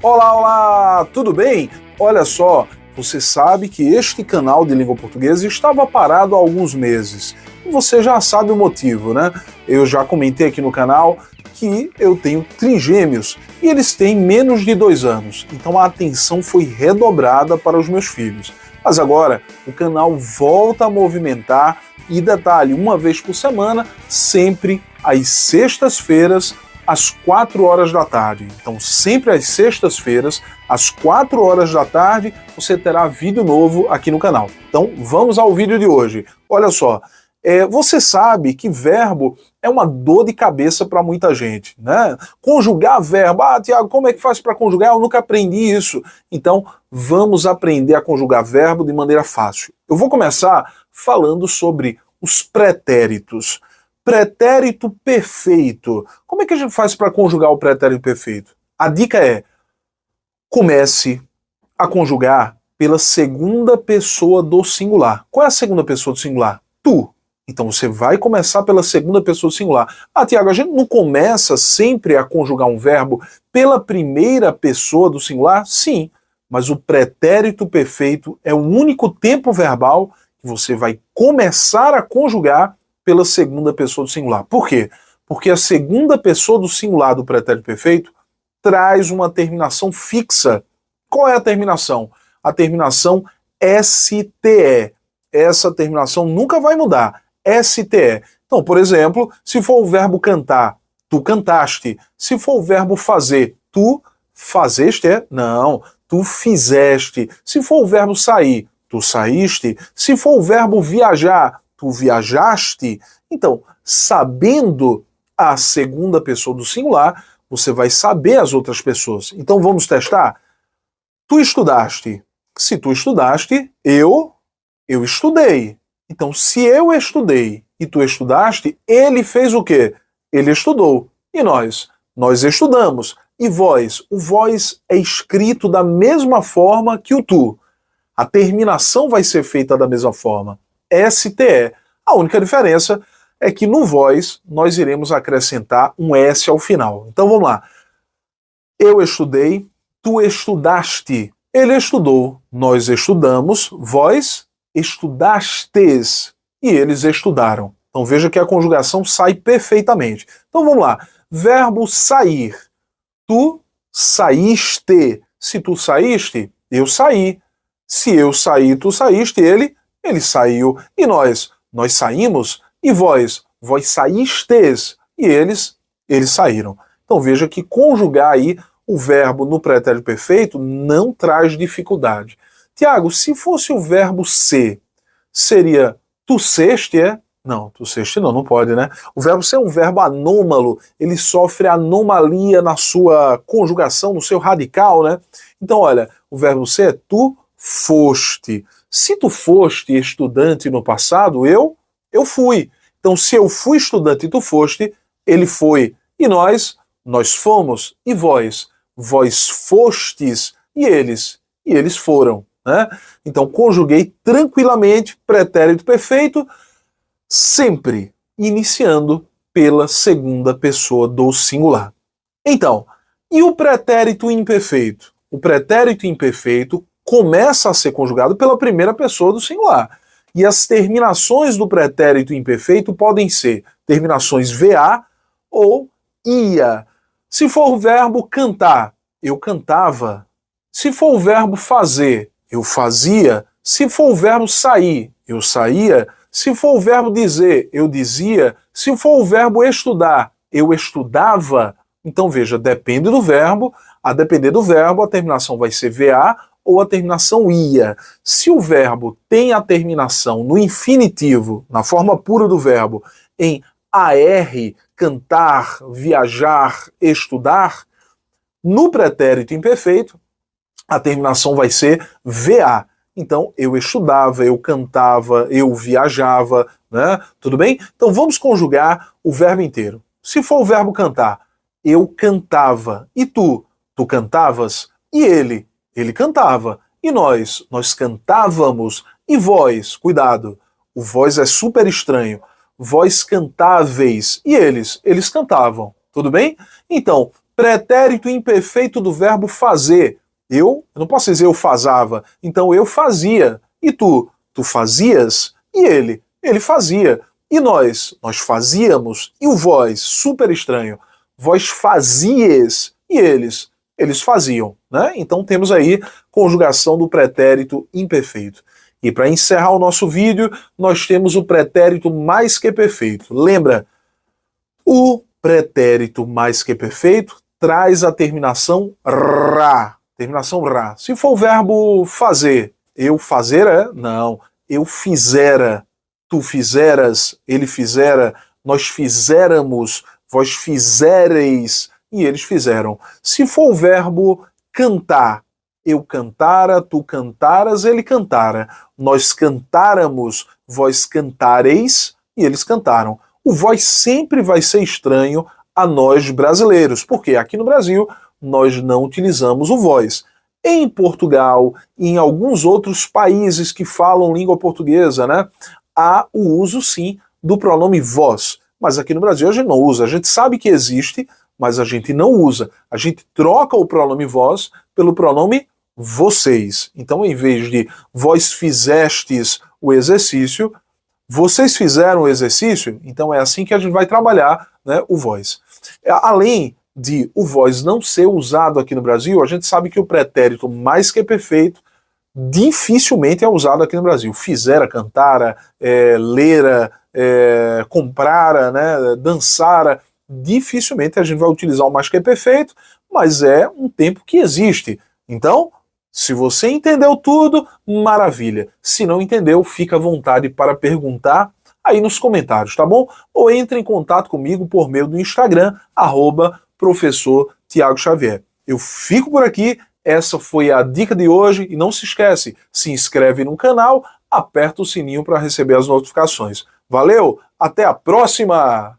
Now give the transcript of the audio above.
Olá, olá, tudo bem? Olha só, você sabe que este canal de língua portuguesa estava parado há alguns meses. E você já sabe o motivo, né? Eu já comentei aqui no canal que eu tenho trigêmeos e eles têm menos de 2 anos. Então a atenção foi redobrada para os meus filhos. Mas agora o canal volta a movimentar e detalhe, uma vez por semana, sempre às sextas-feiras, às 4 horas da tarde. Então, sempre às sextas-feiras, às 4 horas da tarde, você terá vídeo novo aqui no canal. Então, vamos ao vídeo de hoje. Olha só, você sabe que verbo é uma dor de cabeça para muita gente, né? Conjugar verbo. Ah, Tiago, como é que faz para conjugar? Eu nunca aprendi isso. Então, vamos aprender a conjugar verbo de maneira fácil. Eu vou começar falando sobre os pretéritos. Pretérito perfeito. Como é que a gente faz para conjugar o pretérito perfeito? A dica é: comece a conjugar pela segunda pessoa do singular. Qual é a segunda pessoa do singular? Tu. Então você vai começar pela segunda pessoa do singular. Ah, Tiago, a gente não começa sempre a conjugar um verbo pela primeira pessoa do singular? Sim, mas o pretérito perfeito é o único tempo verbal que você vai começar a conjugar pela segunda pessoa do singular. Por quê? Porque a segunda pessoa do singular do pretérito perfeito traz uma terminação fixa. Qual é a terminação? A terminação STE. Essa terminação nunca vai mudar. STE. Então, por exemplo, se for o verbo cantar, tu cantaste. Se for o verbo fazer, tu fazeste. Não, tu fizeste. Se for o verbo sair, tu saíste. Se for o verbo viajar, tu viajaste. Então, sabendo a segunda pessoa do singular, você vai saber as outras pessoas. Então vamos testar? Tu estudaste. Se tu estudaste, eu estudei. Então, se eu estudei e tu estudaste, ele fez o quê? Ele estudou. E nós? Nós estudamos. E vós? O vós é escrito da mesma forma que o tu. A terminação vai ser feita da mesma forma. STE. A única diferença é que no vós nós iremos acrescentar um S ao final. Então vamos lá. Eu estudei, tu estudaste, ele estudou, nós estudamos, vós estudastes e eles estudaram. Então veja que a conjugação sai perfeitamente. Então vamos lá. Verbo sair. Tu saíste. Se tu saíste, eu saí. Se eu saí, tu saíste, ele saiu. E nós saímos, e vós saístes, e eles saíram. Então veja que conjugar aí o verbo no pretérito perfeito não traz dificuldade. Tiago, se fosse o verbo ser, seria tu seste, é? Não, tu seste não pode, né? O verbo ser é um verbo anômalo, ele sofre anomalia na sua conjugação, no seu radical, né? Então, olha, o verbo ser é tu foste. Se tu foste estudante no passado, eu fui. Então, se eu fui estudante e tu foste, ele foi. E nós fomos. E vós fostes. E eles foram. Né? Então, conjuguei tranquilamente pretérito perfeito, sempre iniciando pela segunda pessoa do singular. Então, e o pretérito imperfeito? O pretérito imperfeito começa a ser conjugado pela primeira pessoa do singular. E as terminações do pretérito imperfeito podem ser terminações VA ou IA. Se for o verbo cantar, eu cantava. Se for o verbo fazer, eu fazia. Se for o verbo sair, eu saía. Se for o verbo dizer, eu dizia. Se for o verbo estudar, eu estudava. Então veja, depende do verbo. A depender do verbo, a terminação vai ser VA ou a terminação ia. Se o verbo tem a terminação no infinitivo, na forma pura do verbo, em AR, cantar, viajar, estudar, no pretérito imperfeito, a terminação vai ser VA. Então, eu estudava, eu cantava, eu viajava, né? Tudo bem? Então, vamos conjugar o verbo inteiro. Se for o verbo cantar, eu cantava. E tu? Tu cantavas? E ele cantava. E nós cantávamos. E vós, cuidado, o vós é super estranho. Vós cantáveis. E eles cantavam. Tudo bem? Então, Pretérito imperfeito do verbo fazer. Eu não posso dizer eu fazava, então eu fazia. E tu? Tu fazias? E ele fazia. E nós? Nós fazíamos. E o vós? Super estranho. Vós fazies. E eles? Eles faziam, né? Então temos aí conjugação do pretérito imperfeito. E para encerrar o nosso vídeo, nós temos o pretérito mais que perfeito. Lembra? O pretérito mais que perfeito traz a terminação ra. Terminação ra. Se for o verbo fazer, eu fazera? Não. Eu fizera. Tu fizeras, ele fizera, nós fizéramos, vós fizereis, e eles fizeram. Se for o verbo cantar, eu cantara, tu cantaras, ele cantara. Nós cantáramos, vós cantareis, e eles cantaram. O vós sempre vai ser estranho a nós brasileiros, porque aqui no Brasil nós não utilizamos o vós. Em Portugal e em alguns outros países que falam língua portuguesa, né, há o uso sim do pronome vós. Mas aqui no Brasil a gente não usa. A gente sabe que existe, mas a gente não usa. A gente troca o pronome vós pelo pronome vocês. Então, em vez de vós fizestes o exercício, vocês fizeram o exercício, então é assim que a gente vai trabalhar, né, o vós. Além de o vós não ser usado aqui no Brasil, a gente sabe que o pretérito mais que perfeito dificilmente é usado aqui no Brasil. Fizera, cantara, lera, comprara, né, dançara, dificilmente a gente vai utilizar o mais que perfeito, mas é um tempo que existe. Então, se você entendeu tudo, maravilha. Se não entendeu, fica à vontade para perguntar aí nos comentários, tá bom? Ou entre em contato comigo por meio do Instagram, @professor Tiago Xavier. Eu fico por aqui, essa foi a dica de hoje, e não se esquece, se inscreve no canal, aperta o sininho para receber as notificações. Valeu, até a próxima!